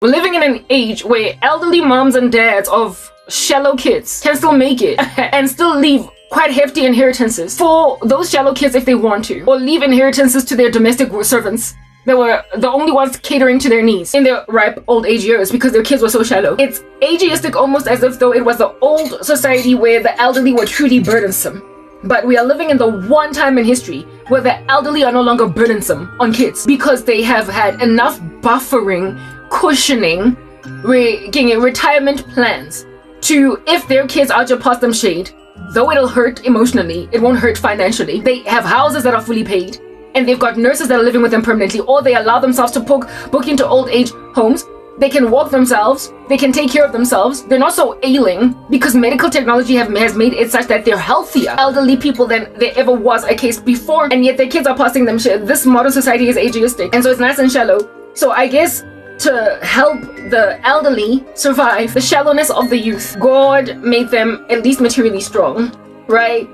We're living in an age where elderly moms and dads of shallow kids can still make it and still leave quite hefty inheritances for those shallow kids if they want to, or leave inheritances to their domestic servants that were the only ones catering to their needs in their ripe old age years because their kids were so shallow. It's ageistic, almost as if though it was the old society where the elderly were truly burdensome. But we are living in the one time in history where the elderly are no longer burdensome on kids because they have had enough buffering, cushioning, retirement plans to, if their kids are just past them shade, though it'll hurt emotionally, it won't hurt financially. They have houses that are fully paid, and they've got nurses that are living with them permanently, or they allow themselves to book into old age homes. They can walk themselves, they can take care of themselves, they're not so ailing because medical technology has made it such that they're healthier elderly people than there ever was a case before, and yet their kids are passing them shit. This modern society is ageistic, and so it's nice and shallow. So I guess to help the elderly survive the shallowness of the youth, God made them at least materially strong, right?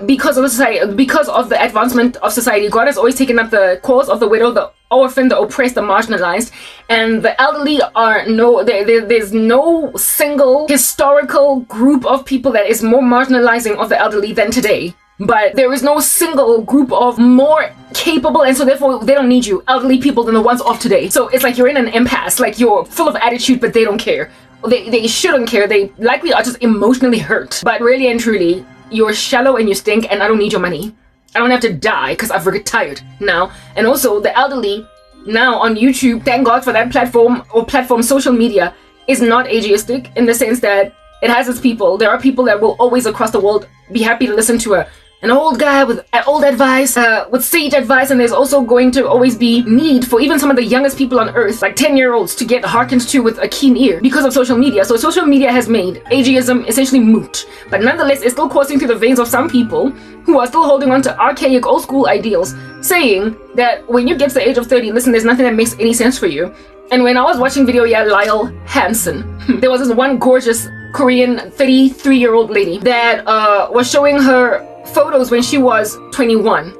Because of the society, because of the advancement of society, God has always taken up the cause of the widow, the orphan, the oppressed, the marginalized, and the elderly are there's no single historical group of people that is more marginalizing of the elderly than today. But there is no single group of more capable, and so therefore they don't need you, elderly people, than the ones of today. So it's like you're in an impasse, like you're full of attitude, but they don't care. They shouldn't care. They likely are just emotionally hurt. But really and truly, you're shallow and you stink, and I don't need your money. I don't have to die because I've retired now. And also the elderly now on YouTube, thank God for that platform, social media is not ageistic in the sense that it has its people. There are people that will always across the world be happy to listen to an old guy with old advice, with sage advice, and there's also going to always be need for even some of the youngest people on earth, like 10-year-olds, to get hearkened to with a keen ear because of social media. So social media has made ageism essentially moot, but nonetheless it's still coursing through the veins of some people who are still holding on to archaic old school ideals, saying that when you get to the age of 30, listen, there's nothing that makes any sense for you. And when I was watching video, Lyle Hansen, there was this one gorgeous Korean 33-year-old lady that was showing her photos when she was 21,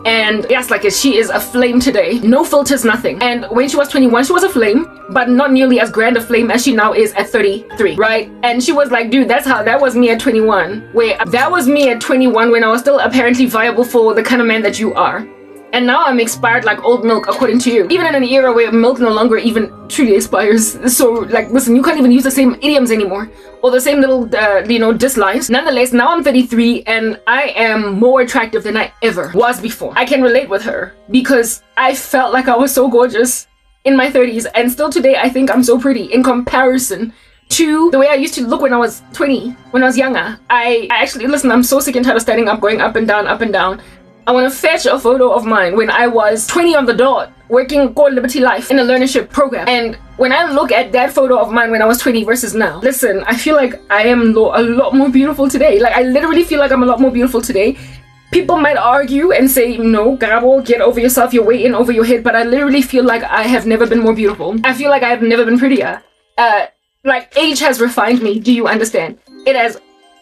and yes, like she is a flame today, no filters, nothing. And when she was 21, she was a flame, but not nearly as grand a flame as she now is at 33, right? And she was like, dude, that was me at 21, that was me at 21 when I was still apparently viable for the kind of man that you are. And now I'm expired like old milk, according to you. Even in an era where milk no longer even truly expires. So, like, listen, you can't even use the same idioms anymore. Or the same little, dislines. Nonetheless, now I'm 33 and I am more attractive than I ever was before. I can relate with her because I felt like I was so gorgeous in my 30s. And still today, I think I'm so pretty in comparison to the way I used to look when I was 20, when I was younger. I actually, listen, I'm so sick and tired of standing up, going up and down, up and down. I want to fetch a photo of mine when I was 20 on the dot, working Core Liberty Life in a learnership program. And when I look at that photo of mine when I was 20 versus now, listen, I feel like I am a lot more beautiful today. Like, I literally feel like I'm a lot more beautiful today. People might argue and say, no, Gabo, get over yourself, you're way in over your head. But I literally feel like I have never been more beautiful. I feel like I have never been prettier. Like, age has refined me. Do you understand? It has,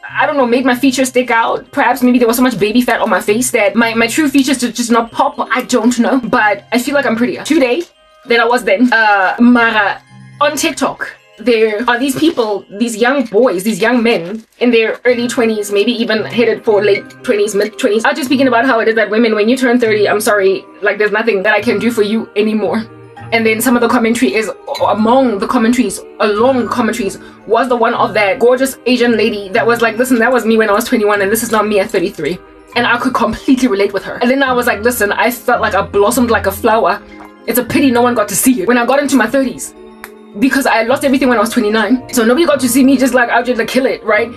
I don't know, made my features stick out. Perhaps maybe there was so much baby fat on my face that my true features just not pop. I don't know. But I feel like I'm prettier today than I was then. Mara, on TikTok, there are these people, these young boys, these young men in their early 20s, maybe even headed for late 20s, mid 20s, are just speaking about how it is that women, when you turn 30, I'm sorry, like there's nothing that I can do for you anymore. And then some of the commentary is, along the commentaries, was the one of that gorgeous Asian lady that was like, listen, that was me when I was 21 and this is not me at 33. And I could completely relate with her. And then I was like, listen, I felt like I blossomed like a flower. It's a pity no one got to see it when I got into my 30s. Because I lost everything when I was 29. So nobody got to see me just like out there to kill it, right?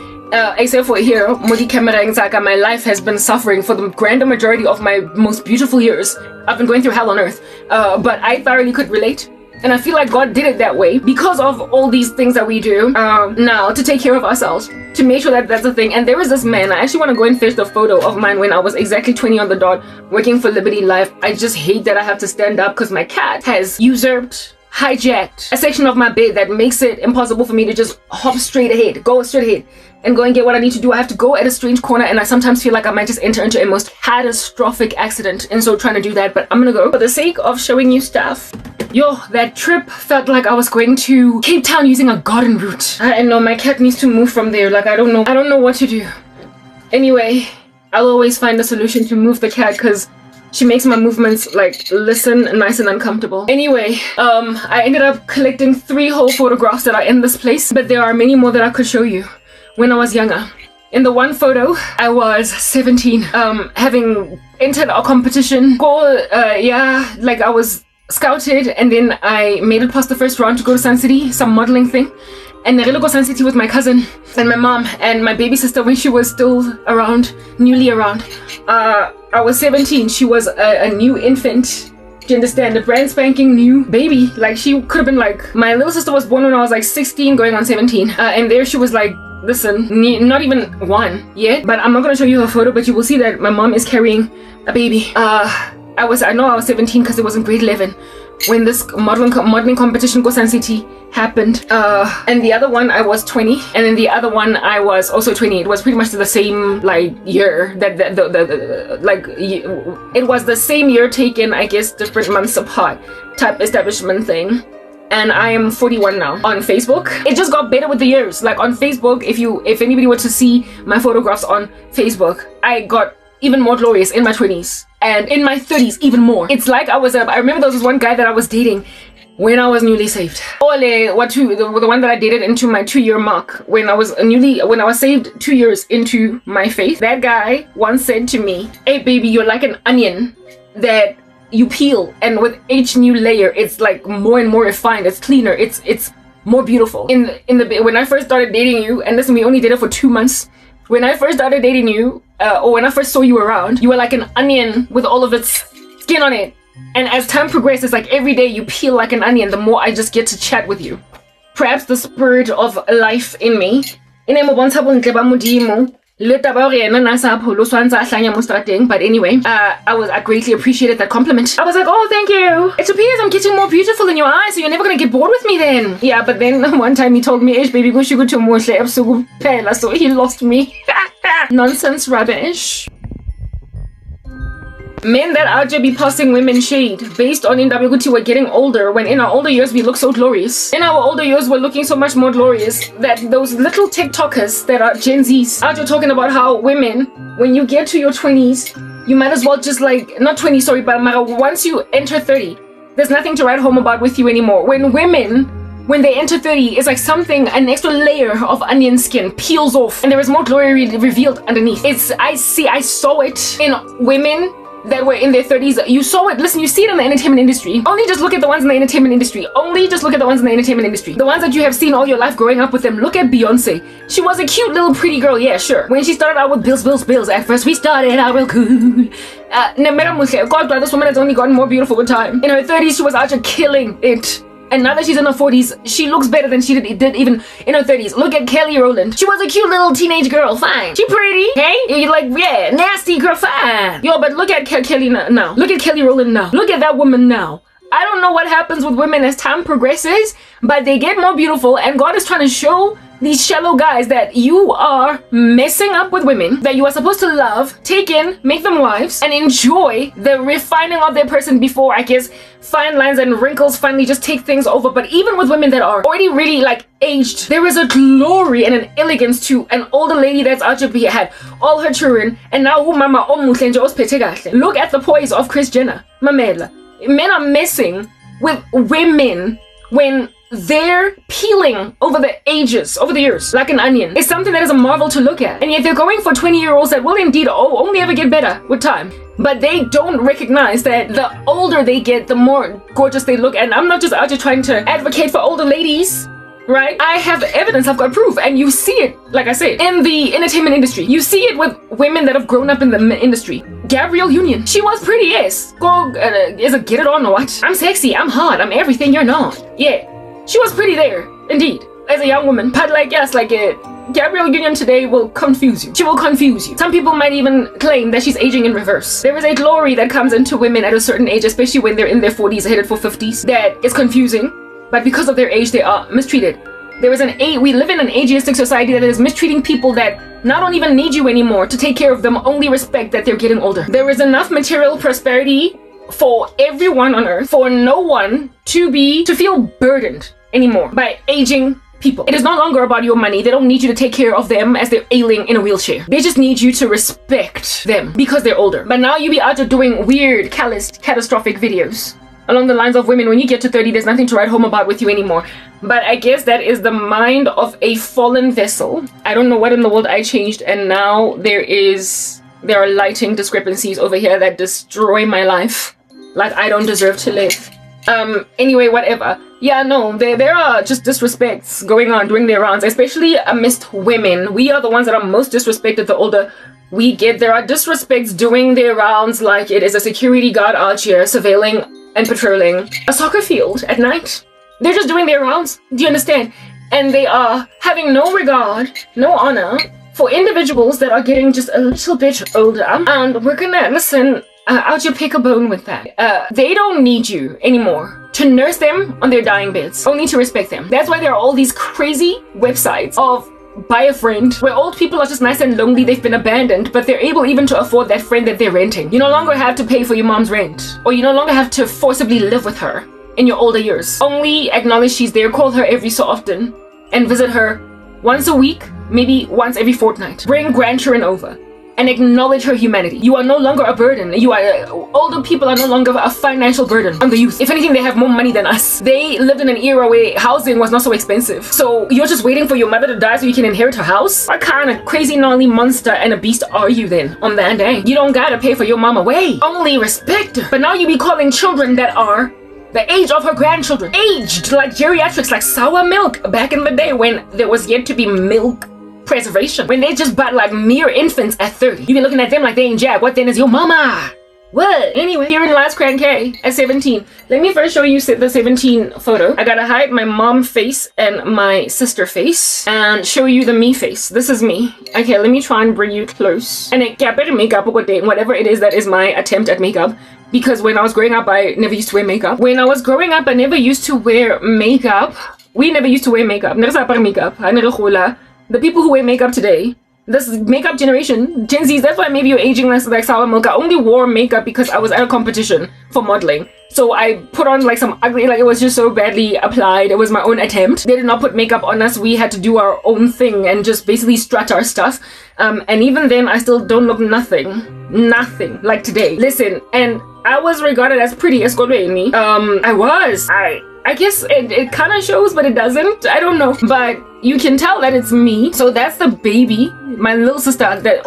Except for here, Modi Camera and Saka, my life has been suffering for the grander majority of my most beautiful years. I've been going through hell on earth. But I thoroughly could relate. And I feel like God did it that way because of all these things that we do now to take care of ourselves, to make sure that that's a thing. And there is this man, I actually want to go and fetch the photo of mine when I was exactly 20 on the dot, working for Liberty Life. I just hate that I have to stand up because my cat has usurped hijacked a section of my bed that makes it impossible for me to just go straight ahead and go and get what I need to do. I have to go at a strange corner, and I sometimes feel like I might just enter into a most catastrophic accident and so trying to do that, but I'm gonna go for the sake of showing you stuff. Yo, that trip felt like I was going to Cape Town using a garden route. I know my cat needs to move from there. Like I don't know what to do. Anyway, I'll always find a solution to move the cat because she makes my movements like listen nice and uncomfortable. Anyway, I ended up collecting 3 whole photographs that are in this place, but there are many more that I could show you when I was younger. In the one photo, I was 17, having entered a competition. Like I was scouted, and then I made it past the first round to go to Sun City, some modeling thing. And I go Sun City with my cousin and my mom and my baby sister when she was still newly around. I was 17. She was a new infant. Do you understand? A brand spanking new baby. Like she could have been like, my little sister was born when I was like 16 going on 17. And there she was like, listen, not even 1 yet. But I'm not gonna show you her photo, but you will see that my mom is carrying a baby. I know I was 17 because it was in grade 11 when this modeling competition go Sun City happened. And the other one I was 20, and then the other one I was also 20. It was pretty much the same like year it was the same year taken, I guess different months apart type establishment thing. And I am 41 now. On Facebook, it just got better with the years. Like on Facebook, if anybody were to see my photographs on Facebook, I got even more glorious in my 20s, and in my 30s even more. It's like I remember there was one guy that I was dating when I was newly saved. The one that I dated into my 2-year mark when I was saved 2 years into my faith. That guy once said to me, "Hey baby, you're like an onion that you peel, and with each new layer it's like more and more refined, it's cleaner, it's more beautiful." When I first started dating you, and listen, we only dated for 2 months. When I first started dating you, or when I first saw you around, you were like an onion with all of its skin on it. And as time progresses, like every day you peel like an onion, the more I just get to chat with you. Perhaps the spirit of life in me. But anyway, I greatly appreciated that compliment. I was like, oh, thank you. It appears I'm getting more beautiful in your eyes, so you're never gonna get bored with me then. Yeah, but then one time he told me, baby, go to more so he lost me. Nonsense, rubbish. Men that out there be passing women shade based on Ndabeguti we're getting older, when in our older years we look so glorious. In our older years we're looking so much more glorious that those little TikTokers that are Gen Zs out there talking about how women, when you get to your 20s, you might as well just like, not 20, sorry, but once you enter 30, there's nothing to write home about with you anymore. When women, when they enter 30, it's like something, an extra layer of onion skin peels off and there is more glory revealed underneath. I saw it in women that were in their 30s. You saw it, listen, you see it in the entertainment industry. Only just look at the ones in the entertainment industry. The ones that you have seen all your life growing up with them. Look at Beyonce. She was a cute little pretty girl, yeah, sure. When she started out with bills, at first we started out real cool. God, this woman has only gotten more beautiful with time. In her 30s, she was out here killing it. And now that she's in her 40s, she looks better than she did even in her 30s. Look at Kelly Rowland. She was a cute little teenage girl, fine. She pretty, hey? You're like, yeah, nasty girl, fine. Yo, but look at Kelly now. Look at Kelly Rowland now. Look at that woman now. I don't know what happens with women as time progresses, but they get more beautiful, and God is trying to show these shallow guys that you are messing up with women that you are supposed to love, take in, make them wives, and enjoy the refining of their person before, I guess, fine lines and wrinkles finally just take things over. But even with women that are already really like aged, there is a glory and an elegance to an older lady that's out here had all her children, and now mama look at the poise of Kris Jenner. Mamela. Men are messing with women when they're peeling over the years like an onion. It's something that is a marvel to look at, and yet they're going for 20-year-olds that will indeed only ever get better with time. But they don't recognize that the older they get, the more gorgeous they look. And I'm not just out here trying to advocate for older ladies, right? I have evidence, I've got proof, and you see it, like I said, in the entertainment industry. You see it with women that have grown up in the industry. Gabrielle Union, she was pretty, yes. Is it get it on or what? I'm sexy, I'm hot, I'm everything you're not. Yeah, she was pretty there, indeed, as a young woman. But like, yes, like Gabrielle Union today will confuse you. She will confuse you. Some people might even claim that she's aging in reverse. There is a glory that comes into women at a certain age, especially when they're in their 40s, headed for 50s, that is confusing. but because of their age, they are mistreated. We live in an ageistic society that is mistreating people that don't even need you anymore to take care of them, only respect that they're getting older. There is enough material prosperity for everyone on earth, for no one to feel burdened anymore by aging people. It is no longer about your money. They don't need you to take care of them as they're ailing in a wheelchair. They just need you to respect them because they're older. But now you be out there doing weird, calloused, catastrophic videos along the lines of women, when you get to 30, there's nothing to write home about with you anymore. But I guess that is the mind of a fallen vessel. I don't know what in the world I changed, and now there are lighting discrepancies over here that destroy my life. Like I don't deserve to live. Anyway, whatever. Yeah, no, there are just disrespects going on during their rounds, especially amidst women. We are the ones that are most disrespected the older we get. There are disrespects doing their rounds like it is a security guard out here surveilling and patrolling a soccer field at night. They're just doing their rounds. Do you understand? And they are having no regard, no honor for individuals that are getting just a little bit older. And we're gonna listen. Out you pick a bone with that. They don't need you anymore to nurse them on their dying beds, only to respect them. That's why there are all these crazy websites of buy a friend, where old people are just nice and lonely, they've been abandoned, but they're able even to afford that friend that they're renting. You no longer have to pay for your mom's rent, or you no longer have to forcibly live with her in your older years. Only acknowledge she's there, call her every so often, and visit her once a week, maybe once every fortnight. Bring grandchildren over and acknowledge her humanity. You are no longer a burden. Older people are no longer a financial burden on the youth. If anything, they have more money than us. They lived in an era where housing was not so expensive. So you're just waiting for your mother to die so you can inherit her house? What kind of crazy gnarly monster and a beast are you then on that day? You don't gotta pay for your mama way. Only respect her. But now you be calling children that are the age of her grandchildren. Aged like geriatrics, like sour milk back in the day when there was yet to be milk preservation, when they just bought like mere infants at 30. You be looking at them like they ain't jack. What then is your mama? What? Anyway, here in Last Cran K at 17. Let me first show you the 17 photo. I gotta hide my mom face and my sister face and show you the me face. This is me. Okay, let me try and bring you close. And it better makeup or whatever it is that is my attempt at makeup. Because when I was growing up, I never used to wear makeup. When I was growing up, I never used to wear makeup. We never used to wear makeup. The people who wear makeup today, this makeup generation, Gen Zs, that's why maybe you're aging less like sour milk. I only wore makeup because I was at a competition for modeling. So I put on like some ugly, like it was just so badly applied. It was my own attempt. They did not put makeup on us. We had to do our own thing and just basically strut our stuff. And even then, I still don't look nothing like today. Listen, and I was regarded as pretty as me. I guess it kind of shows, but it doesn't. I don't know. But you can tell that it's me. So that's the baby, my little sister, that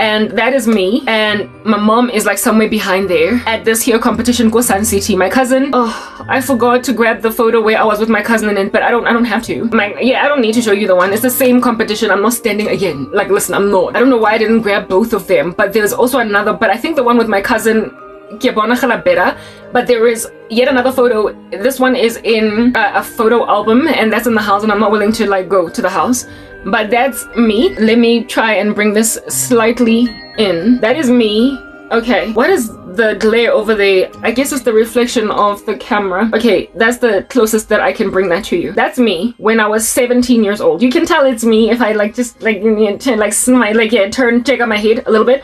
and that is me. And my mom is like somewhere behind there at this here competition, Go Sun City. My cousin, I forgot to grab the photo where I was with my cousin in it, but I don't have to. I don't need to show you the one. It's the same competition. I'm not standing again. Like, listen, I'm not. I don't know why I didn't grab both of them, but there's also another, but I think the one with my cousin, but there is yet another photo. This one is in a photo album, and that's in the house, and I'm not willing to like go to the house, but that's me. Let me try and bring this slightly in. That is me. Okay, what is the glare over there? I guess it's the reflection of the camera. Okay, that's the closest that I can bring that to you. That's me when I was 17 years old. You can tell it's me if I like just like smile, like check out my head a little bit.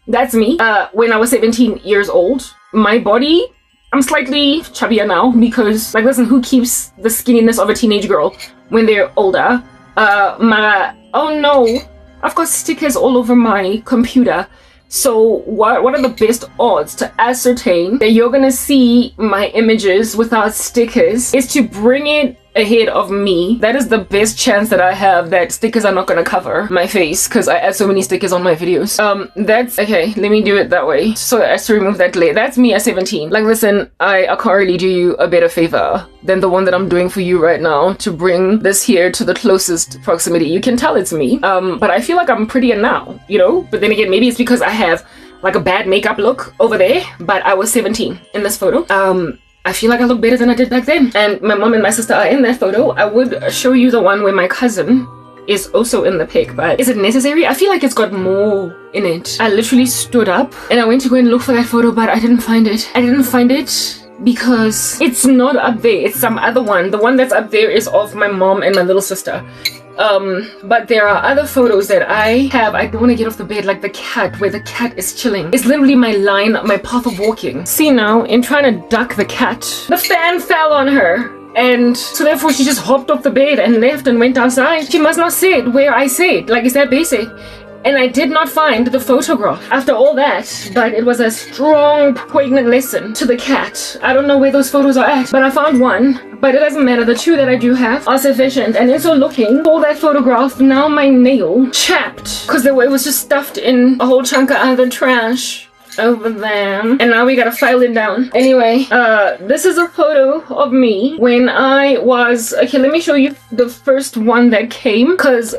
That's me when I was 17 years old. My body, I'm slightly chubbier now because, like, listen, who keeps the skinniness of a teenage girl when they're older? Oh no, I've got stickers all over my computer. So what are the best odds to ascertain that you're gonna see my images without stickers is to bring it ahead of me. That is the best chance that I have that stickers are not gonna cover my face because I add so many stickers on my videos. That's okay, let me do it that way so as to remove that glare. That's me at 17. Like, listen, I can't really do you a better favor than the one that I'm doing for you right now to bring this here to the closest proximity. You can tell it's me, but I feel like I'm prettier now, you know? But then again, maybe it's because I have like a bad makeup look over there, but I was 17 in this photo. I feel like I look better than I did back then. And my mom and my sister are in that photo. I would show you the one where my cousin is also in the pic, but is it necessary? I feel like it's got more in it. I literally stood up and I went to go and look for that photo, but I didn't find it. because it's not up there. It's some other one. The one that's up there is of my mom and my little sister. But there are other photos that I have. I don't want to get off the bed, like the cat, where the cat is chilling. It's literally my line, my path of walking. See now, in trying to duck the cat, the fan fell on her. And so therefore she just hopped off the bed and left and went outside. She must not sit where I sit. Like, is that basic? And I did not find the photograph after all that, but it was a strong, poignant lesson to the cat. I don't know where those photos are at, but I found one. But it doesn't matter, the two that I do have are sufficient. And in so looking for that photograph, now my nail chapped, because it was just stuffed in a whole chunk of other trash over there. And now we gotta file it down. Anyway, this is a photo of me when I was, okay, let me show you the first one that came, because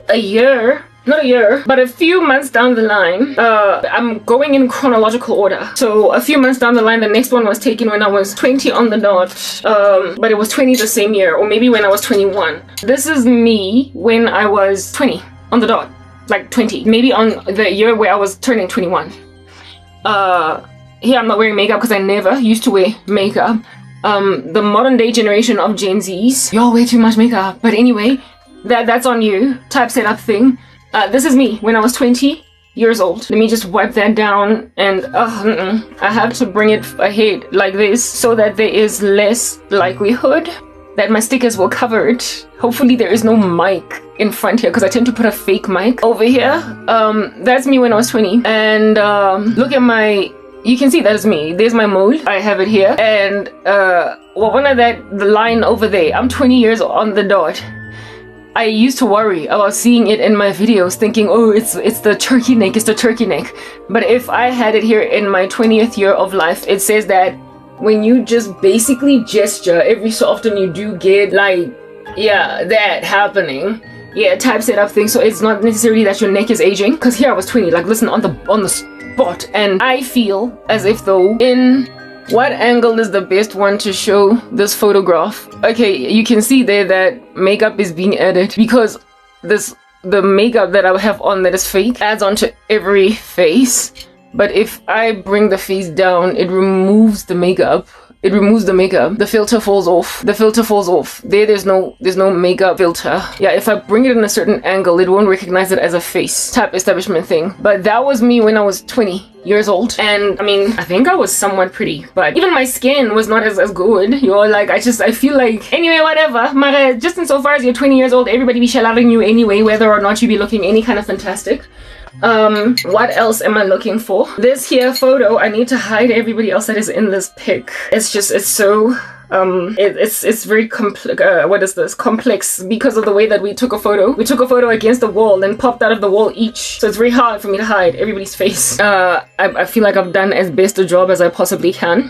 not a year, but a few months down the line, I'm going in chronological order. So a few months down the line, the next one was taken when I was 20 on the dot, but it was 20 the same year, or maybe when I was 21. This is me when I was 20 on the dot, like 20, maybe on the year where I was turning 21. Here I'm not wearing makeup because I never used to wear makeup. The modern day generation of Gen Zs, y'all wear too much makeup. But anyway, that's on you, typeset up thing. This is me when I was 20 years old. Let me just wipe that down, and I have to bring it ahead like this so that there is less likelihood that my stickers will cover it. Hopefully there is no mic in front here because I tend to put a fake mic over here. That's me when I was 20. And look at you can see that is me. There's my mold. I have it here. And one of the line over there, I'm 20 years on the dot. I used to worry about seeing it in my videos, thinking, oh, it's the turkey neck, it's the turkey neck. But if I had it here in my 20th year of life, it says that when you just basically gesture, every so often you do get like, yeah, that happening. Yeah, typeset up thing. So it's not necessarily that your neck is aging. Because here I was 20, like listen, on the spot. And I feel as if though what angle is the best one to show this photograph? Okay, you can see there that makeup is being added because the makeup that I have on that is fake adds onto every face. But if I bring the face down, it removes the makeup. It removes the makeup. The filter falls off. The filter falls off. There's no makeup filter. Yeah, if I bring it in a certain angle, it won't recognize it as a face type establishment thing. But that was me when I was 20 years old. And I mean, I think I was somewhat pretty, but even my skin was not as good. You're like, I feel like, anyway, whatever. Mara, just insofar as you're 20 years old, everybody be shouting you anyway, whether or not you be looking any kind of fantastic. What else am I looking for? This here photo, I need to hide everybody else that is in this pic. It's so it's very complex because of the way that we took a photo. We took a photo against the wall and popped out of the wall each, so it's very hard for me to hide everybody's face. I feel like I've done as best a job as I possibly can.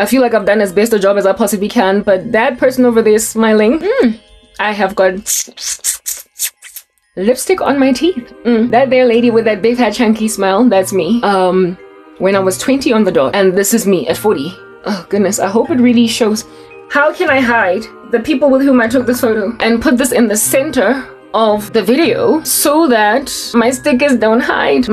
But that person over there smiling, I have got lipstick on my teeth. That there lady with that big fat chunky smile, that's me when I was 20 on the dot, and this is me at 40. Oh goodness, I hope it really shows. How can I hide the people with whom I took this photo and put this in the center of the video so that my stickers don't hide?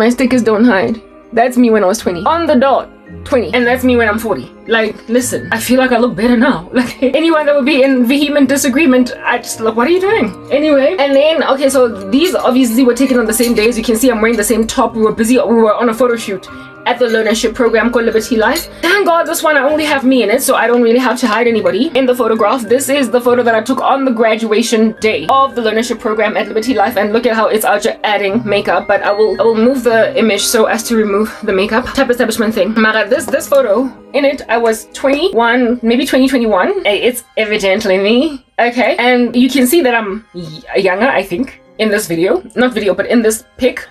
That's me when I was 20 on the dot. 20, and that's me when I'm 40. Like, listen, I feel like I look better now. Like, anyone that would be in vehement disagreement, I just look, what are you doing? Anyway, and then, okay, so these obviously were taken on the same day. As you can see, I'm wearing the same top. We were on a photo shoot at the learnership program called Liberty Life. Thank God this one I only have me in it, so I don't really have to hide anybody in the photograph. This is the photo that I took on the graduation day of the learnership program at Liberty Life, and look at how it's out adding makeup, but I will move the image so as to remove the makeup type establishment thing. Mara, this photo, in it I was 21, maybe 2021. It's evidently me, okay, and you can see that I'm younger, I think, in this video, not video, but in this pic.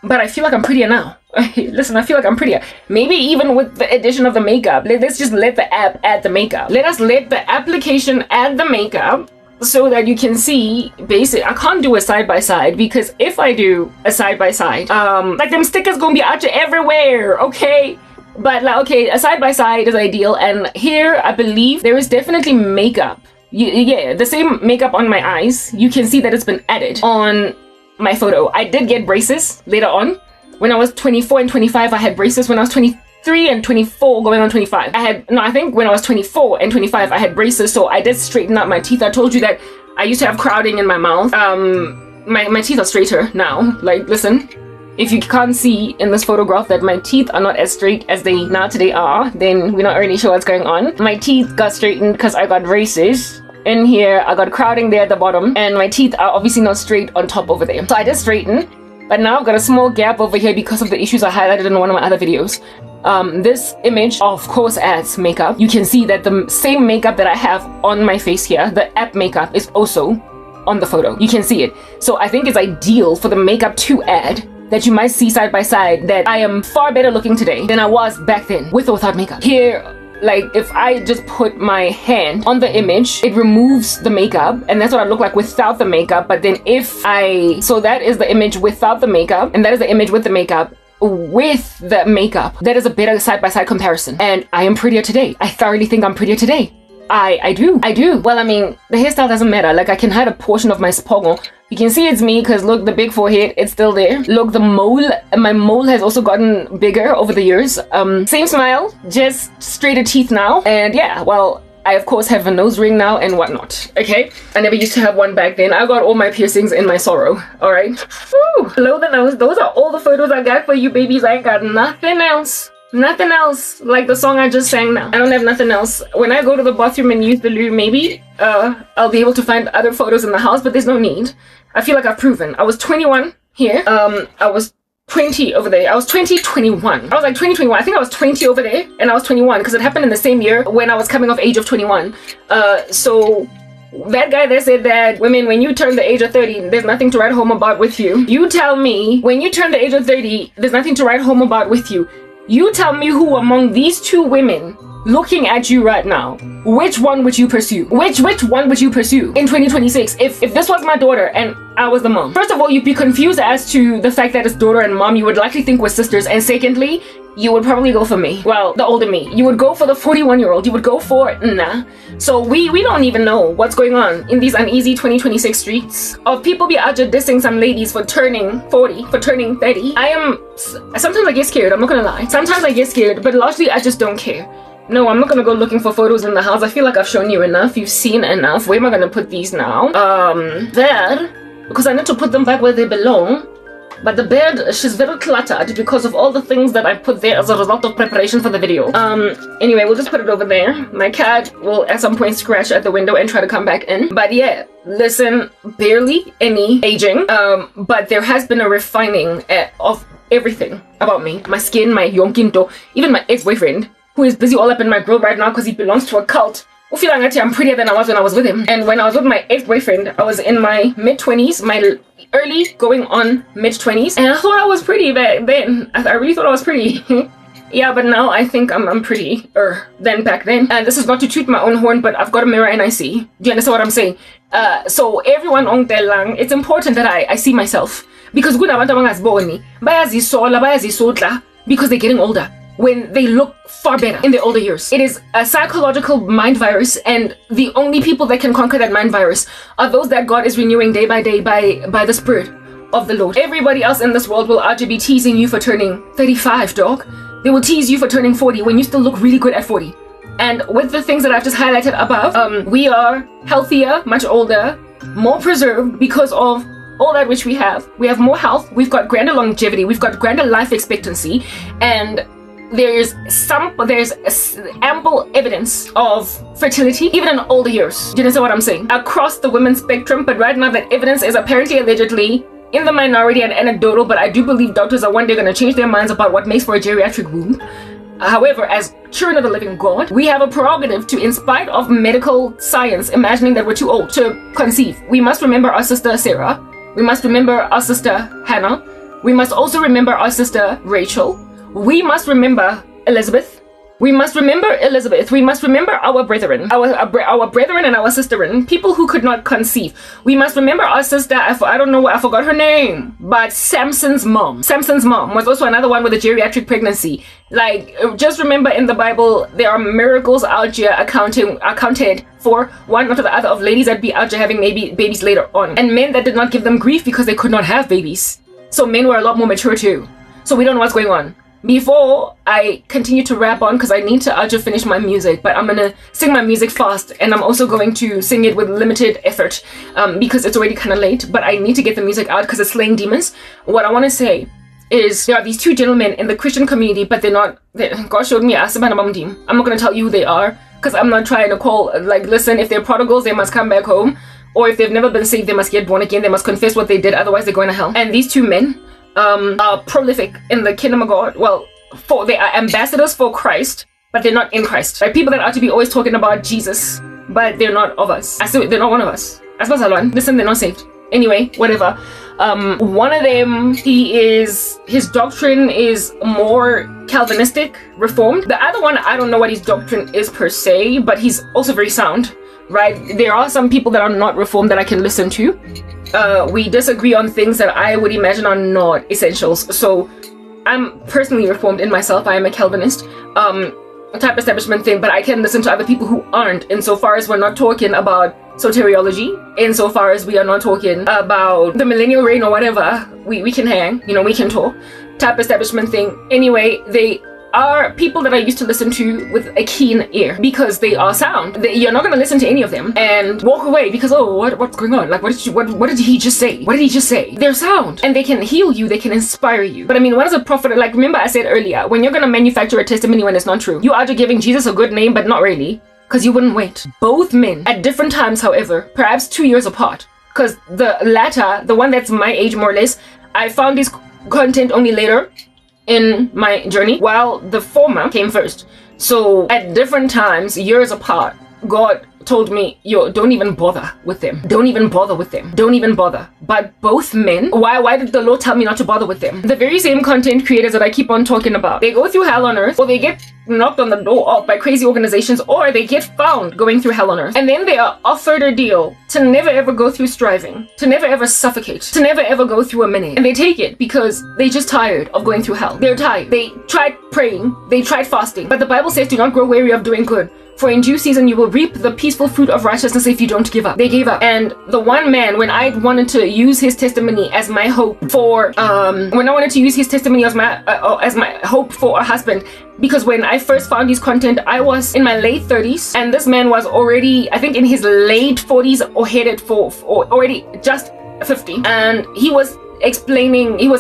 But I feel like I'm prettier now. Listen, I feel like I'm prettier. Maybe even with the addition of the makeup. Let's just let the app add the makeup. Let us let the application add the makeup so that you can see basic. I can't do a side by side because if I do a side by side, like them stickers gonna be out everywhere, okay? But like, okay, a side by side is ideal, and here I believe there is definitely makeup. Yeah, the same makeup on my eyes. You can see that it's been added on my photo. I did get braces later on. When I was 24 and 25, I had braces. When I was 23 and 24 going on 25. I think when I was 24 and 25 I had braces, so I did straighten up my teeth. I told you that I used to have crowding in my mouth. My teeth are straighter now. Like, listen, if you can't see in this photograph that my teeth are not as straight as they now today are, then we're not really sure what's going on. My teeth got straightened because I got braces. In here, I got crowding there at the bottom, and my teeth are obviously not straight on top over there. So I just straightened, but now I've got a small gap over here because of the issues I highlighted in one of my other videos. This image, of course, adds makeup. You can see that the same makeup that I have on my face here, the app makeup, is also on the photo. You can see it. So I think it's ideal for the makeup to add that you might see side by side that I am far better looking today than I was back then, with or without makeup. Here, like, if I just put my hand on the image, it removes the makeup, and that's what I look like without the makeup. But then so that is the image without the makeup, and that is the image with the makeup. With the makeup, that is a better side-by-side comparison, and I am prettier today. I thoroughly think I'm prettier today. I do. Well, I mean, the hairstyle doesn't matter. Like, I can hide a portion of my spogo. You can see it's me because look, the big forehead, it's still there. Look, the mole, my mole has also gotten bigger over the years. Same smile, just straighter teeth now. And yeah, well, I of course have a nose ring now and whatnot. Okay, I never used to have one back then. I got all my piercings in my sorrow. All right. Woo, below the nose. Those are all the photos I got for you babies. I ain't got nothing else. Nothing else like the song I just sang now. I don't have nothing else. When I go to the bathroom and use the loo, maybe I'll be able to find other photos in the house, but there's no need. I feel like I've proven. I was 21 here. I was 20 over there. I was 21. I was like 2021. I think I was 20 over there and I was 21 because it happened in the same year when I was coming of age of 21. So that guy that said that women, when you turn the age of 30, there's nothing to write home about with you. You tell me, when you turn the age of 30, there's nothing to write home about with you. You tell me who among these two women looking at you right now, which one would you pursue? Which one would you pursue in 2026 if this was my daughter and I was the mom? First of all, you'd be confused as to the fact that it's daughter and mom. You would likely think we're sisters, and secondly, you would probably go for me. Well, the older me. You would go for the 41-year-old. You would go for nah. So we don't even know what's going on in these uneasy 2026 streets of people be out there dissing some ladies for turning 40, for turning 30. Sometimes I get scared, I'm not gonna lie. Sometimes I get scared, but largely I just don't care. No, I'm not gonna go looking for photos in the house. I feel like I've shown you enough. You've seen enough. Where am I gonna put these now? There, because I need to put them back where they belong. But the bed, she's very cluttered because of all the things that I put there as a result of preparation for the video. Anyway, we'll just put it over there. My cat will at some point scratch at the window and try to come back in. But yeah, listen, barely any aging. But there has been a refining of everything about me. My skin, my yonkinto, even my ex-boyfriend, who is busy all up in my grill right now because he belongs to a cult. I'm prettier than I was when I was with him. And when I was with my ex-boyfriend, I was in my mid-20s, my early going on mid-20s, and I thought I was pretty back then. I really thought I was pretty. Yeah, but now I think I'm prettier than back then. And this is not to toot my own horn, but I've got a mirror and I see. Do you understand what I'm saying? So everyone on Telang, it's important that I see myself. Because because they're getting older, when they look far better in their older years. It is a psychological mind virus, and the only people that can conquer that mind virus are those that God is renewing day by day by the Spirit of the Lord. Everybody else in this world will be teasing you for turning 35, dog. They will tease you for turning 40 when you still look really good at 40. And with the things that I've just highlighted above, we are healthier, much older, more preserved because of all that which we have. We have more health, we've got grander longevity, we've got grander life expectancy, and there's ample evidence of fertility even in older years. Do you understand what I'm saying? Across the women's spectrum, but right now that evidence is apparently allegedly in the minority and anecdotal, but I do believe doctors are one day going to change their minds about what makes for a geriatric womb. However, as children of the living God, we have a prerogative to, in spite of medical science imagining that we're too old to conceive. We must remember our sister Sarah. We must remember our sister Hannah. We must also remember our sister Rachel. We must remember Elizabeth. We must remember Elizabeth. We must remember our brethren, our brethren and our sisterin, people who could not conceive. We must remember our sister, I don't know, I forgot her name, but Samson's mom. Samson's mom was also another one with a geriatric pregnancy. Like, just remember in the Bible, there are miracles out here accounted for one after the other of ladies that be out here having babies later on. And men that did not give them grief because they could not have babies. So men were a lot more mature too. So we don't know what's going on. before I continue to rap on, because I need to just finish my music, but I'm gonna sing my music fast, and I'm also going to sing it with limited effort because it's already kind of late, but I need to get the music out because it's slaying demons. What I want to say is there are these two gentlemen in the Christian community, but God showed me I'm not going to tell you who they are, because I'm not trying to call, like, listen, if they're prodigals, they must come back home, or if they've never been saved, they must get born again, they must confess what they did, otherwise they're going to hell. And these two men are prolific in the kingdom of God. Well, they are ambassadors for Christ, but they're not in Christ. Like, people that are to be always talking about Jesus, but they're not of us. I said they're not one of us. Listen, they're not saved. Anyway, whatever. One of them, his doctrine is more Calvinistic, Reformed. The other one, I don't know what his doctrine is per se, but he's also very sound, right? There are some people that are not Reformed that I can listen to. We disagree on things that I would imagine are not essentials. So I'm personally Reformed in myself. I am a Calvinist. Type establishment thing, but I can listen to other people who aren't, insofar as we're not talking about soteriology, insofar as we are not talking about the millennial reign or whatever. We can hang, we can talk. Type establishment thing. Anyway, they are people that I used to listen to with a keen ear because they are sound. You're not going to listen to any of them and walk away because, oh, what's going on? Like, what did he just say? What did he just say? They're sound and they can heal you. They can inspire you. But I mean, what is a prophet? Like, remember I said earlier, when you're going to manufacture a testimony when it's not true, you are just giving Jesus a good name, but not really, because you wouldn't wait. Both men at different times, however, perhaps 2 years apart, because the latter, the one that's my age more or less, I found his content only later in my journey, while the former came first. So at different times, years apart, God told me, yo, don't even bother with them. Don't even bother with them. Don't even bother. But both men, why did the Lord tell me not to bother with them? The very same content creators that I keep on talking about, they go through hell on earth, or they get knocked on the door off by crazy organizations, or they get found going through hell on earth. And then they are offered a deal to never ever go through striving, to never ever suffocate, to never ever go through a minute. And they take it because they just tired of going through hell. They're tired. They tried praying, they tried fasting, but the Bible says do not grow weary of doing good, for in due season you will reap the peaceful fruit of righteousness if you don't give up. They gave up. And the one man, when I wanted to use his testimony as my hope for when I wanted to use his testimony as my hope for a husband, because when I first found his content, I was in my late 30s, and this man was already, I think, in his late 40s or headed for already just 50, and he was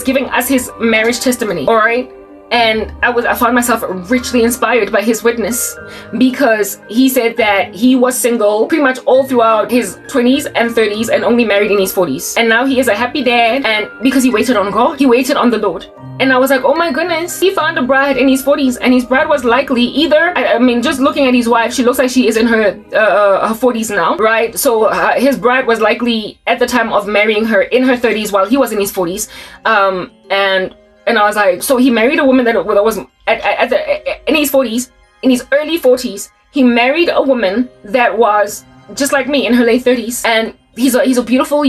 giving us his marriage testimony, all right? And I found myself richly inspired by his witness, because he said that he was single pretty much all throughout his 20s and 30s and only married in his 40s. And now he is a happy dad, and because he waited on God, he waited on the Lord. And I was like, oh my goodness, he found a bride in his 40s, and his bride was likely either, I mean, just looking at his wife, she looks like she is in her 40s now, right? So his bride was likely at the time of marrying her in her 30s while he was in his 40s. And I was like, so he married a woman that was in his 40s, in his early 40s. He married a woman that was just like me in her late 30s. And he's a beautiful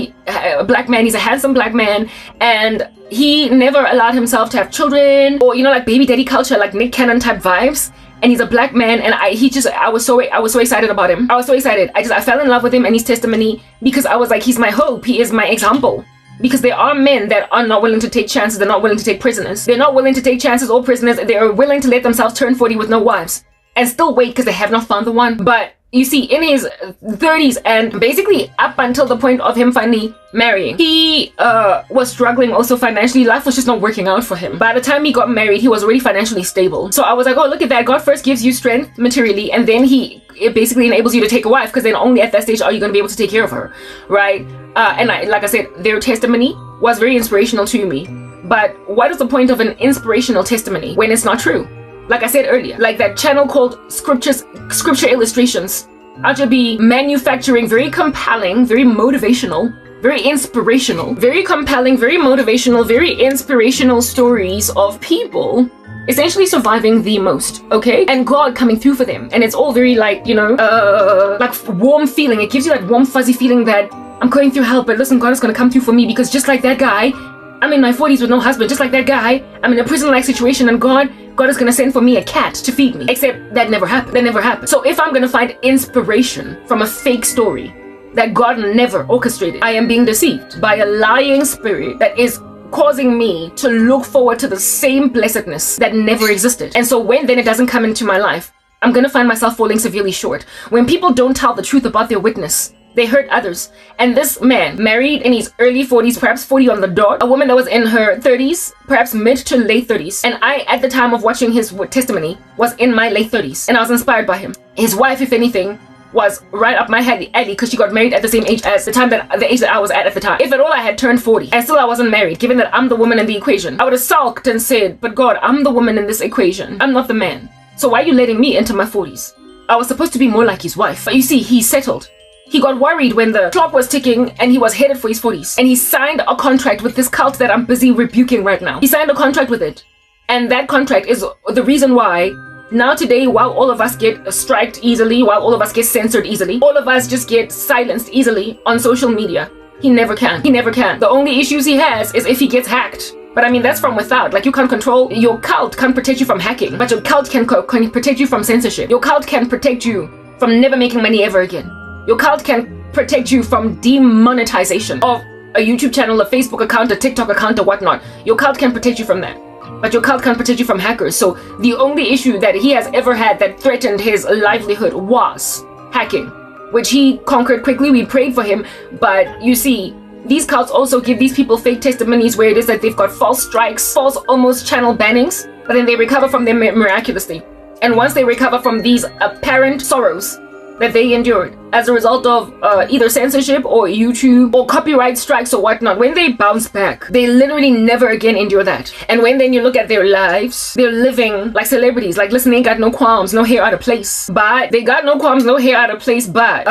black man. He's a handsome black man. And he never allowed himself to have children or, like baby daddy culture, like Nick Cannon type vibes. And he's a black man. And I was so excited about him. I was so excited. I fell in love with him and his testimony, because I was like, he's my hope. He is my example. Because there are men that are not willing to take chances. They're not willing to take prisoners. They're not willing to take chances or prisoners. They are willing to let themselves turn 40 with no wives and still wait because they have not found the one. But you see, in his 30s and basically up until the point of him finally marrying, he was struggling also financially. Life was just not working out for him. By the time he got married, he was already financially stable. So I was like, oh, look at that. God first gives you strength materially, and then it basically enables you to take a wife, because then only at that stage are you going to be able to take care of her, right? And like I said, their testimony was very inspirational to me. But what is the point of an inspirational testimony when it's not true? Like I said earlier, like that channel called Scripture Illustrations, I should be manufacturing very compelling, very motivational, very inspirational, very compelling, very motivational, very inspirational stories of people essentially surviving the most, okay? And God coming through for them. And it's all very like, like warm feeling. It gives you that warm fuzzy feeling that I'm going through hell, but listen, God is going to come through for me, because just like that guy, I'm in my 40s with no husband. Just like that guy, I'm in a prison-like situation, and God is going to send for me a cat to feed me. Except that never happened. That never happened. So if I'm going to find inspiration from a fake story that God never orchestrated, I am being deceived by a lying spirit that is causing me to look forward to the same blessedness that never existed. And so when then it doesn't come into my life, I'm gonna find myself falling severely short. When people don't tell the truth about their witness, they hurt others. And this man, married in his early 40s, perhaps 40 on the dot, a woman that was in her 30s, perhaps mid to late 30s. And I, at the time of watching his testimony, was in my late 30s. And I was inspired by him. His wife, if anything, was right up my alley because she got married at the same age as the age that I was at the time. If at all I had turned 40 and still I wasn't married, given that I'm the woman in the equation, I would have sulked and said, but God, I'm the woman in this equation. I'm not the man. So why are you letting me into my 40s? I was supposed to be more like his wife. But you see, he settled. He got worried when the clock was ticking and he was headed for his 40s. And he signed a contract with this cult that I'm busy rebuking right now. He signed a contract with it. And that contract is the reason why now today, while all of us get striked easily, while all of us get censored easily, all of us just get silenced easily on social media. He never can. He never can. The only issues he has is if he gets hacked. But I mean, that's from without. Like, you can't control, your cult can't protect you from hacking, but your cult can protect you from censorship. Your cult can protect you from never making money ever again. Your cult can protect you from demonetization of a YouTube channel, a Facebook account, a TikTok account, or whatnot. Your cult can protect you from that. But your cult can't protect you from hackers. So the only issue that he has ever had that threatened his livelihood was hacking, which he conquered quickly. We prayed for him. But you see, these cults also give these people fake testimonies where it is that they've got false strikes, false almost channel bannings, but then they recover from them miraculously. And once they recover from these apparent sorrows that they endured as a result of either censorship or YouTube or copyright strikes or whatnot, when they bounce back, they literally never again endure that. And when then you look at their lives, they're living like celebrities. Like, listen, they ain't got no qualms, no hair out of place. But they got no qualms, no hair out of place. But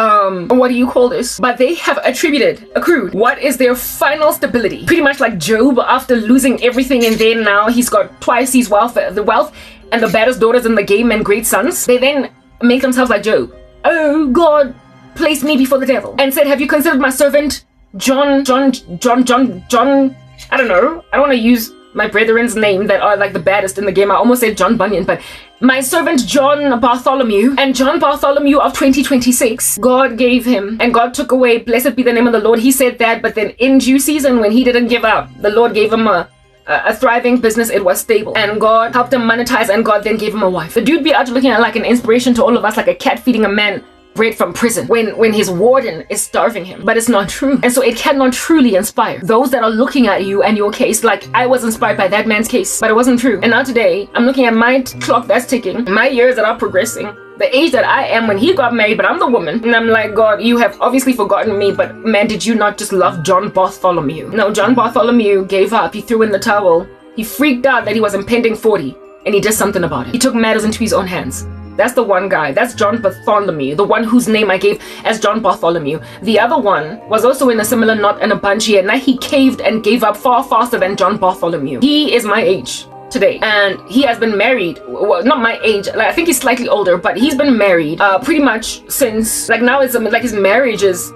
what do you call this? But they have accrued. What is their final stability? Pretty much like Job, after losing everything, and then now he's got twice his wealth, and the baddest daughters in the game and great sons. They then make themselves like Job. Oh, God placed me before the devil and said, have you considered my servant John, I don't know. I don't want to use my brethren's name that are like the baddest in the game. I almost said John Bunyan, but my servant John Bartholomew, and John Bartholomew of 2026, God gave him and God took away. Blessed be the name of the Lord. He said that, but then in due season, when he didn't give up, the Lord gave him a thriving business. It was stable, and God helped him monetize, and God then gave him a wife. The dude be out looking at like an inspiration to all of us, like a cat feeding a man bread from prison when his warden is starving him. But it's not true, and so it cannot truly inspire those that are looking at you and your case. Like, I was inspired by that man's case, but it wasn't true. And now today I'm looking at my clock that's ticking, my years that are progressing, the age that I am when he got married, but I'm the woman. And I'm like, God, you have obviously forgotten me, but man, did you not just love John Bartholomew? No, John Bartholomew gave up. He threw in the towel. He freaked out that he was impending 40, and he did something about it. He took matters into his own hands. That's the one guy. That's John Bartholomew, the one whose name I gave as John Bartholomew. The other one was also in a similar knot and a bunch here. Now he caved and gave up far faster than John Bartholomew. He is my age today, and he has been married, well, not my age, like, I think he's slightly older, but he's been married pretty much since, like, now it's like his marriage is,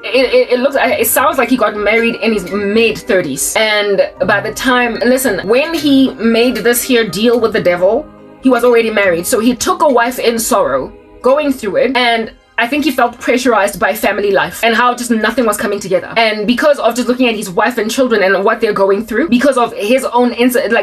it sounds like he got married in his mid 30s. And by the time, listen, when he made this here deal with the devil, he was already married. So he took a wife in sorrow, going through it, and I think he felt pressurized by family life and how just nothing was coming together. And because of just looking at his wife and children and what they're going through, because of his own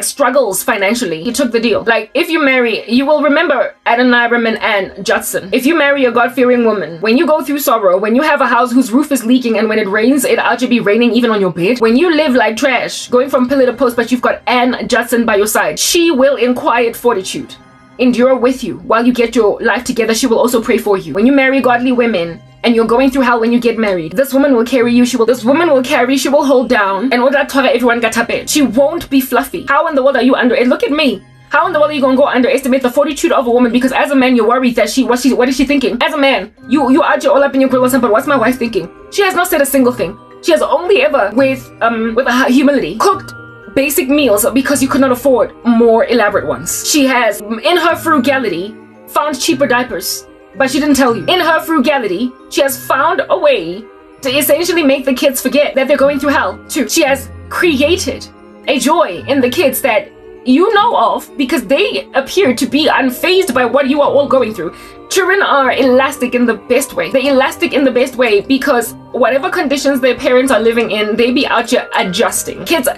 struggles financially, he took the deal. Like, if you marry, you will remember Adoniram and Ann Judson. If you marry a God-fearing woman, when you go through sorrow, when you have a house whose roof is leaking, and when it rains, it actually be raining even on your bed, when you live like trash, going from pillar to post, but you've got Ann Judson by your side, she will in quiet fortitude endure with you while you get your life together. She will also pray for you. When you marry godly women and you're going through hell when you get married, this woman will carry you. She will hold down, and all that talk everyone got up in. She won't be fluffy. How in the world are you under it? Look at me. How in the world are you gonna go underestimate the fortitude of a woman because as a man you're worried that what is she thinking? As a man, you are all up in your grill, but what's my wife thinking? She has not said a single thing. She has only ever with a humility cooked basic meals because you could not afford more elaborate ones. She has, in her frugality, found cheaper diapers, but she didn't tell you. In her frugality, she has found a way to essentially make the kids forget that they're going through hell too. She has created a joy in the kids that you know of because they appear to be unfazed by what you are all going through. Children are elastic in the best way. They're elastic in the best way because whatever conditions their parents are living in, they be out here adjusting. Kids,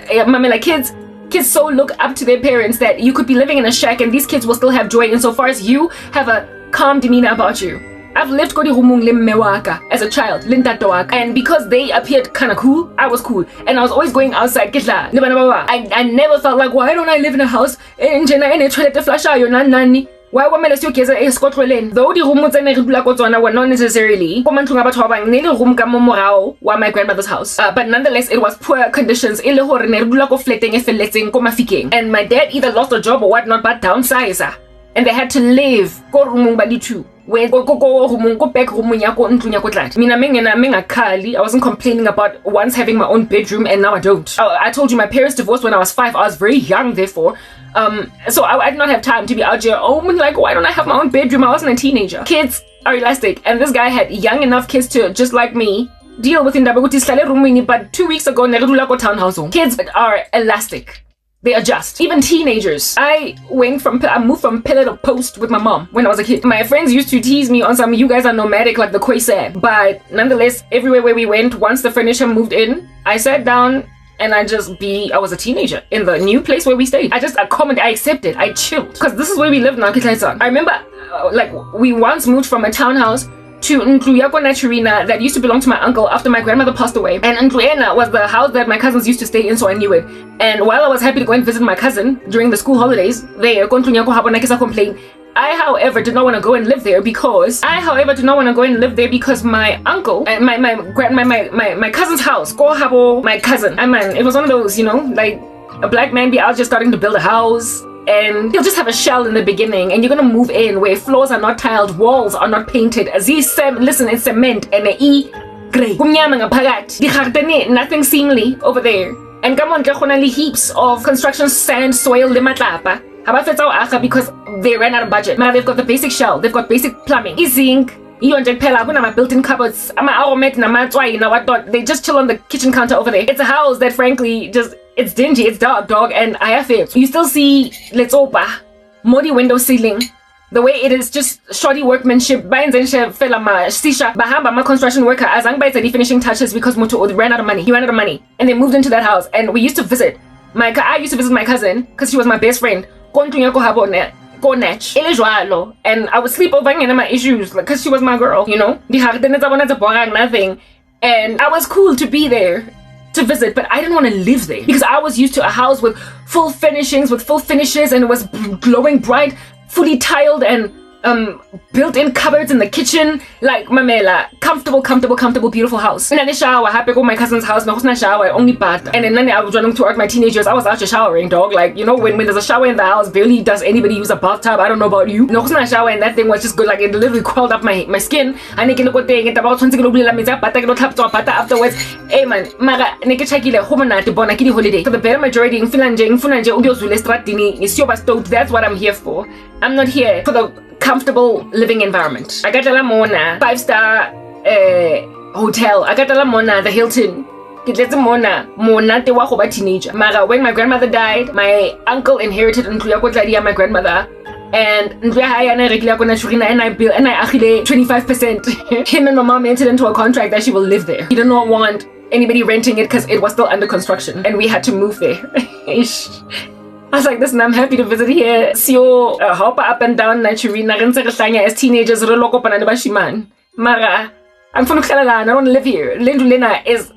kids so look up to their parents that you could be living in a shack and these kids will still have joy insofar as you have a calm demeanor about you. I've lived kodi rumung le mewaka as a child, and because they appeared kind of cool, I was cool, and I was always going outside. I never felt like, why don't I live in a house in a toilet flash? Why were Melissa a Scotland? Though the room were not necessarily room my grandmother's house. But nonetheless, it was poor conditions. And my dad either lost a job or whatnot, but downsize. And they had to live. I wasn't complaining about once having my own bedroom and now I don't. I told you my parents divorced when I was 5. I was very young, therefore. So I did not have time to be out here, like, why don't I have my own bedroom? I wasn't a teenager. Kids are elastic, and this guy had young enough kids to, just like me, deal with it. But 2 weeks ago, townhouse. Kids are elastic. They adjust. Even teenagers. I moved from pillar to post with my mom when I was a kid. My friends used to tease me on some, you guys are nomadic like the Koi said. But nonetheless, everywhere where we went, once the furniture moved in, I sat down and I was a teenager in the new place where we stayed. I accepted, I chilled. Because this is where we live now, I remember, we once moved from a townhouse to Nkluyako Naturina that used to belong to my uncle after my grandmother passed away. And Nkluyena was the house that my cousins used to stay in, so I knew it. And while I was happy to go and visit my cousin during the school holidays, complain. I, however, did not want to go and live there because my uncle, my cousin's house, my cousin. It was one of those, like a black man be out just starting to build a house. And you'll just have a shell in the beginning and you're gonna move in where floors are not tiled, walls are not painted. Listen, it's cement and grey. Nothing seemly over there. And come on, heaps of construction sand, soil, because they ran out of budget. They've got the basic shell, they've got basic plumbing, zinc, built-in cupboards, they just chill on the kitchen counter over there. It's a house that frankly it's dingy, it's dark, dog, and I have it. You still see muddy window ceiling. The way it is just shoddy workmanship. Construction worker the finishing touches because Moto ran out of money. He ran out of money. And they moved into that house. And we used to visit. I used to visit my cousin because she was my best friend. And I would sleep over in my issues because she was my girl, nothing. And I was cool to be there to visit, but I didn't want to live there because I was used to a house with full furnishings, with full finishes, and it was glowing bright, fully tiled, and built-in cupboards in the kitchen, like mamela, comfortable, beautiful house. And then the shower, happy go my cousin's house, no shower, only bath. And then I was running throughout my teenagers. I was out showering, dog. Like, when there's a shower in the house, barely does anybody use a bathtub. I don't know about you. No shower, and that thing was just good. Like, it literally crawled up my skin. And afterwards, hey man, mara nekechakile homanate bona kidi holiday. For the better majority, that's what I'm here for. I'm not here for the comfortable living environment. I got la mona 5-star hotel. I got la mona the Hilton. Mona te wa go ba teenager. Mara when my grandmother died, my uncle inherited my grandmother. And and I agile 25%. Him and my mom entered into a contract that she will live there. He did not want anybody renting it because it was still under construction and we had to move there. I was like, listen, I'm happy to visit here. Sio hop up and down Naturina as teenagers. Mara, I'm from Kalala. I don't want to live here. Lindulina is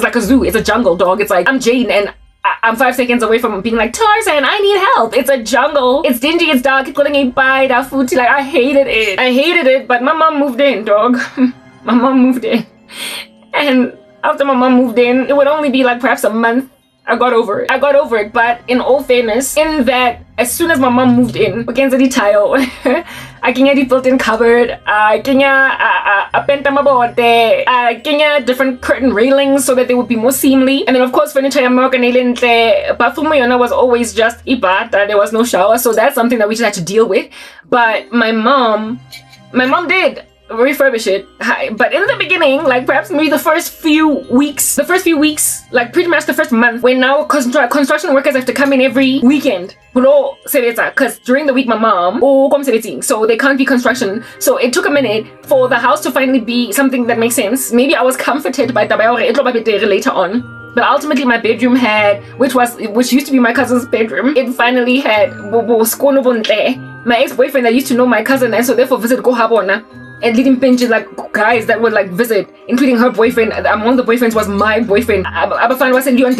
like a zoo. It's a jungle, dog. It's like I'm Jane and I'm 5 seconds away from being like Tarzan. I need help. It's a jungle. It's dingy. It's dark. It's getting by that food. Like I hated it. But my mom moved in, dog. My mom moved in, and after my mom moved in, it would only be like perhaps a month. I got over it, but in all fairness, in that as soon as my mom moved in, the tile, I can get the built-in cupboard, I can different curtain railings so that they would be more seemly, and then of course furniture bathroom was always just ibata, there was no shower, so that's something that we just had to deal with. But my mom did refurbish it. But in the beginning, like perhaps maybe the first few weeks, like pretty much the first month, when now construction workers have to come in every weekend. Because during the week my mom, so they can't be construction. So it took a minute for the house to finally be something that makes sense. Maybe I was comforted by later on. But ultimately my bedroom had, which used to be my cousin's bedroom, it finally had my ex-boyfriend that used to know my cousin, and so therefore visit go habona and leading pinches like guys that would like visit, including her boyfriend. Among the boyfriends was my boyfriend. Abafan was in Deal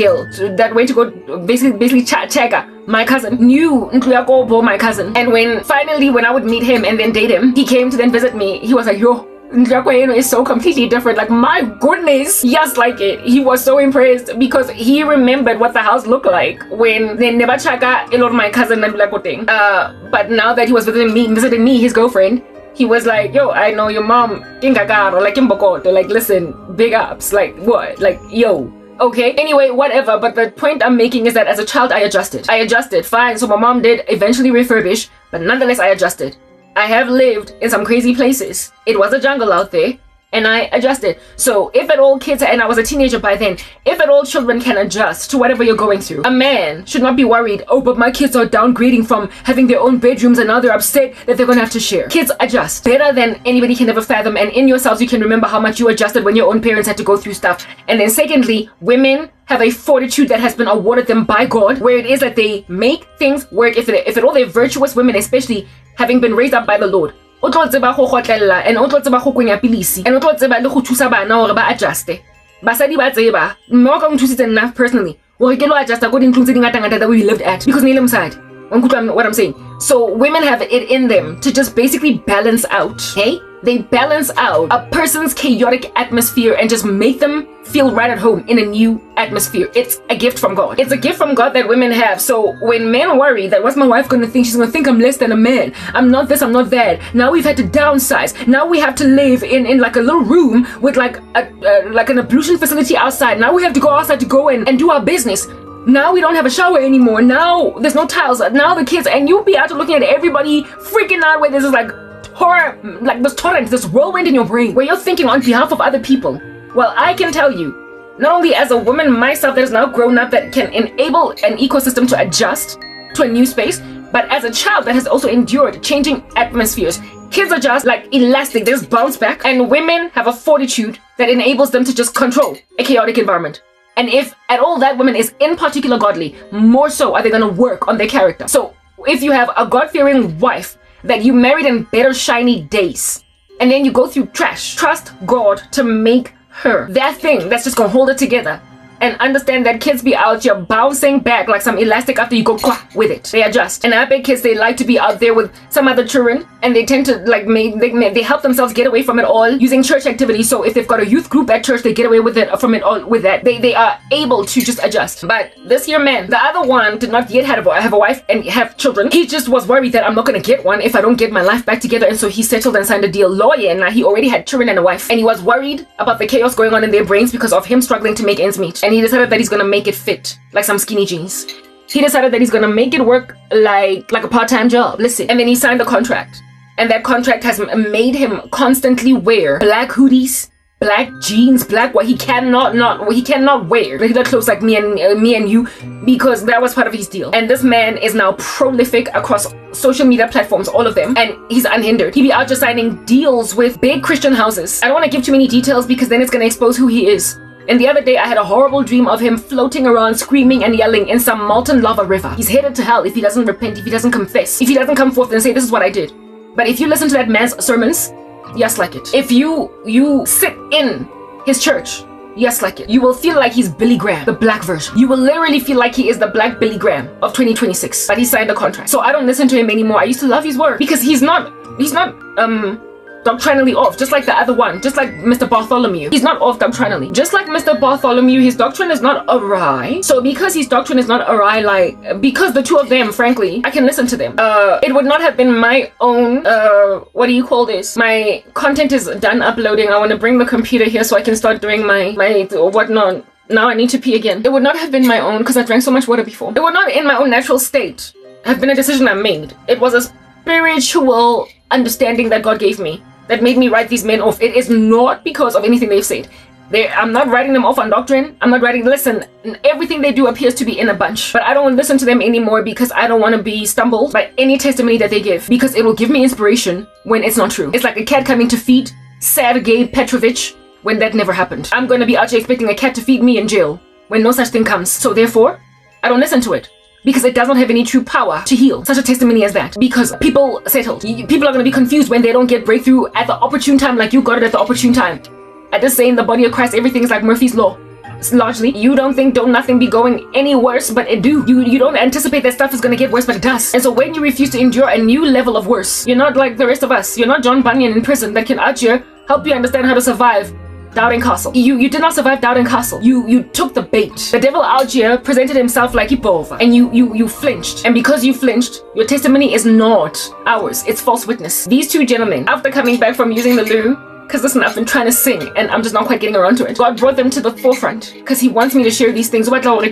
that went to go basically check my cousin knew my cousin. And when I would meet him and then date him, he came to then visit me. He was like, yo, is so completely different. Like, my goodness, just like it. He was so impressed because he remembered what the house looked like when they never chaka a lot of my cousin and thing. But now that he was visiting me, his girlfriend, he was like, yo, I know your mom like, listen, big ups, like what? Like, yo. Okay, anyway, whatever, but the point I'm making is that as a child I adjusted, fine. So my mom did eventually refurbish, but nonetheless I adjusted. I have lived in some crazy places. It was a jungle out there, and I adjusted. So if at all kids, and I was a teenager by then, if at all children can adjust to whatever you're going through, a man should not be worried, oh, but my kids are downgrading from having their own bedrooms and now they're upset that they're gonna have to share. Kids adjust better than anybody can ever fathom, and in yourselves you can remember how much you adjusted when your own parents had to go through stuff. And then secondly, women have a fortitude that has been awarded them by God, where it is that they make things work. If at all they're virtuous women, especially having been raised up by the Lord. And adjust. Basadi ba tseba, mme ka nthusitse enough personally. Gore ke lo adjusta go dintlong tse dingata that we lived at because ne le mosadi. What I'm saying. So women have it in them to just basically balance out, okay? They balance out a person's chaotic atmosphere and just make them feel right at home in a new atmosphere. It's a gift from God. It's a gift from God that women have. So when men worry that what's my wife gonna think? She's gonna think I'm less than a man. I'm not this, I'm not that. Now we've had to downsize. Now we have to live in like a little room with like an ablution facility outside. Now we have to go outside to go and do our business. Now we don't have a shower anymore. Now there's no tiles. Now the kids, and you'll be out looking at everybody freaking out where this is like horror, like this torrent, this whirlwind in your brain where you're thinking on behalf of other people. Well, I can tell you, not only as a woman myself that is now grown up that can enable an ecosystem to adjust to a new space, but as a child that has also endured changing atmospheres. Kids are just like elastic, they just bounce back, and women have a fortitude that enables them to just control a chaotic environment. And if at all that woman is in particular godly, more so are they going to work on their character. So if you have a God-fearing wife that you married in better shiny days, and then you go through trash, trust God to make her that thing that's just going to hold it together. And understand that kids be out here bouncing back like some elastic after you go with it. They adjust. And I bet kids, they like to be out there with some other children, and they tend to like they help themselves get away from it all using church activities. So if they've got a youth group at church, they get away with it from it all with that. They are able to just adjust. But this here man, the other one did not yet have a wife and have children. He just was worried that I'm not gonna get one if I don't get my life back together, and so he settled and signed a deal lawyer, and now he already had children and a wife, and he was worried about the chaos going on in their brains because of him struggling to make ends meet. And he decided that he's gonna make it fit like some skinny jeans. He decided that he's gonna make it work like a part-time job. Listen, and then he signed a contract, and that contract has made him constantly wear black hoodies, black jeans, black what he cannot wear regular clothes like me and you, because that was part of his deal. And this man is now prolific across social media platforms, all of them, and he's unhindered. He be out just signing deals with big Christian houses. I don't want to give too many details because then it's gonna expose who he is. And the other day I had a horrible dream of him floating around screaming and yelling in some molten lava river. He's headed to hell if he doesn't repent, if he doesn't confess, if he doesn't come forth and say this is what I did. But if you listen to that man's sermons, yes, like it. If you sit in his church, yes, like it. You will feel like he's Billy Graham, the black version. You will literally feel like he is the black Billy Graham of 2026. But he signed a contract. So I don't listen to him anymore. I used to love his work because he's not doctrinally off, just like the other one, just like Mr. Bartholomew. He's not off doctrinally. Just like Mr. Bartholomew, his doctrine is not awry. So because his doctrine is not awry, because the two of them, frankly, I can listen to them. It would not have been my own, what do you call this? My content is done uploading. I want to bring the computer here so I can start doing my whatnot. Now I need to pee again. It would not have been my own because I drank so much water before. It would not, in my own natural state, have been a decision I made. It was a spiritual understanding that God gave me that made me write these men off. It is not because of anything they've said. I'm not writing them off on doctrine. I'm not listen, everything they do appears to be in a bunch. But I don't listen to them anymore because I don't want to be stumbled by any testimony that they give. Because it will give me inspiration when it's not true. It's like a cat coming to feed Sergei Petrovich when that never happened. I'm going to be out here expecting a cat to feed me in jail when no such thing comes. So therefore, I don't listen to it. Because it does not have any true power to heal such a testimony as that. Because people settled. People are going to be confused when they don't get breakthrough at the opportune time like you got it at the opportune time. At this saying, the body of Christ, everything is like Murphy's Law. It's largely, you don't think don't nothing be going any worse, but it do. You don't anticipate that stuff is going to get worse, but it does. And so when you refuse to endure a new level of worse, you're not like the rest of us. You're not John Bunyan in prison that can out here help you understand how to survive Doubting Castle. You did not survive Doubting Castle. You took the bait. The devil out here presented himself like Ipova, and you flinched. And because you flinched, your testimony is not ours. It's false witness. These two gentlemen, after coming back from using the loo, because listen, I've been trying to sing and I'm just not quite getting around to it. God brought them to the forefront because he wants me to share these things. I've got stuff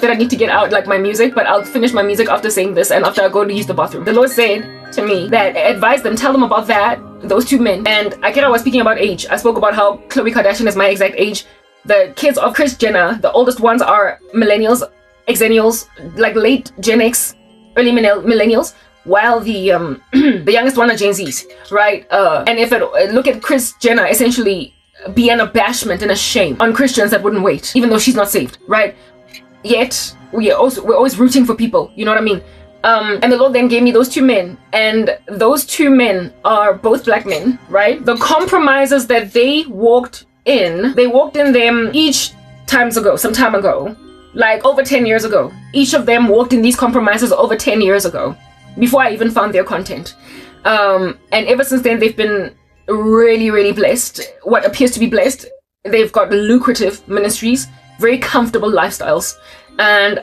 that I need to get out, like my music, but I'll finish my music after saying this and after I go to use the bathroom. The Lord said to me that advise them, tell them about that, those two men. And I was speaking about age. I spoke about how Khloe Kardashian is my exact age. The kids of Kris Jenner, the oldest ones are millennials, exennials, like late Gen X, early millennials. While the the youngest one are Gen Zs, right? And if look at Kris Jenner, essentially be an abashment and a shame on Christians that wouldn't wait, even though she's not saved, right? Yet we're always rooting for people, you know what I mean? And the Lord then gave me those two men, and those two men are both black men, right? The compromises that they walked in them some time ago, like over 10 years ago. Each of them walked in these compromises over 10 years ago. Before I even found their content. And ever since then, they've been really, really blessed. What appears to be blessed. They've got lucrative ministries, very comfortable lifestyles. And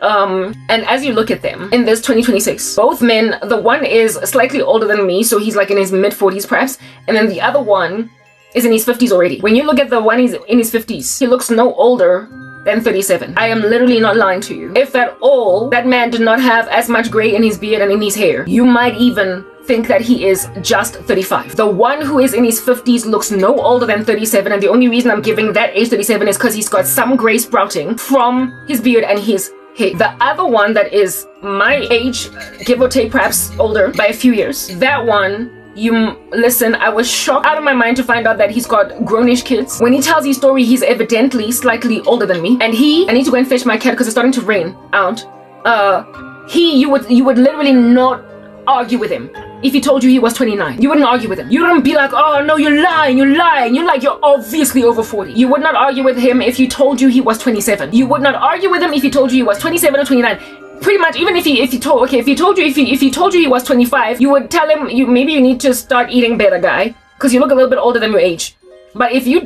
as you look at them in this 2026, both men, the one is slightly older than me, so he's like in his mid-40s perhaps. And then the other one is in his 50s already. When you look at the one in his 50s, he looks no older than 37. I am literally not lying to you. If at all, that man did not have as much gray in his beard and in his hair, you might even think that he is just 35. The one who is in his 50s looks no older than 37, and the only reason I'm giving that age 37 is because he's got some gray sprouting from his beard and his hair. The other one that is my age, give or take perhaps older by a few years, that one, listen, I was shocked out of my mind to find out that he's got grownish kids. When he tells his story, he's evidently slightly older than me. And I need to go and fetch my cat because it's starting to rain out. You would literally not argue with him if he told you he was 29. You wouldn't argue with him. You wouldn't be like, oh no, you're lying. You're obviously over 40. You would not argue with him if he told you he was 27. You would not argue with him if he told you he was 27 or 29. Pretty much, even if he told you he was 25, you would tell him maybe you need to start eating better, guy, because you look a little bit older than your age. But if you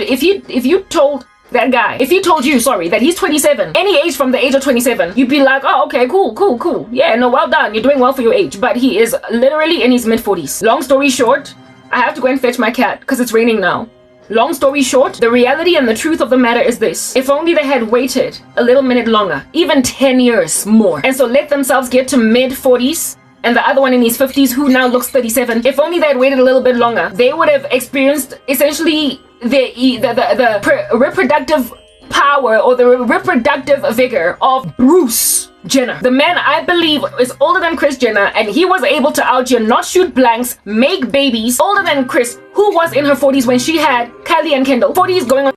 told that guy, if he told you, that he's 27, any age from the age of 27, you'd be like, oh, okay, cool. Yeah, no, well done. You're doing well for your age. But he is literally in his mid-40s. Long story short, I have to go and fetch my cat because it's raining now. Long story short, the reality and the truth of the matter is this. If only they had waited a little minute longer, even 10 years more, and so let themselves get to mid-40s, and the other one in his 50s who now looks 37, if only they had waited a little bit longer, they would have experienced essentially the reproductive power or the reproductive vigor of Bruce Jenner. The man I believe is older than Kris Jenner, and he was able to out here not shoot blanks, make babies, older than Kris, who was in her 40s when she had Kylie and Kendall. 40s going on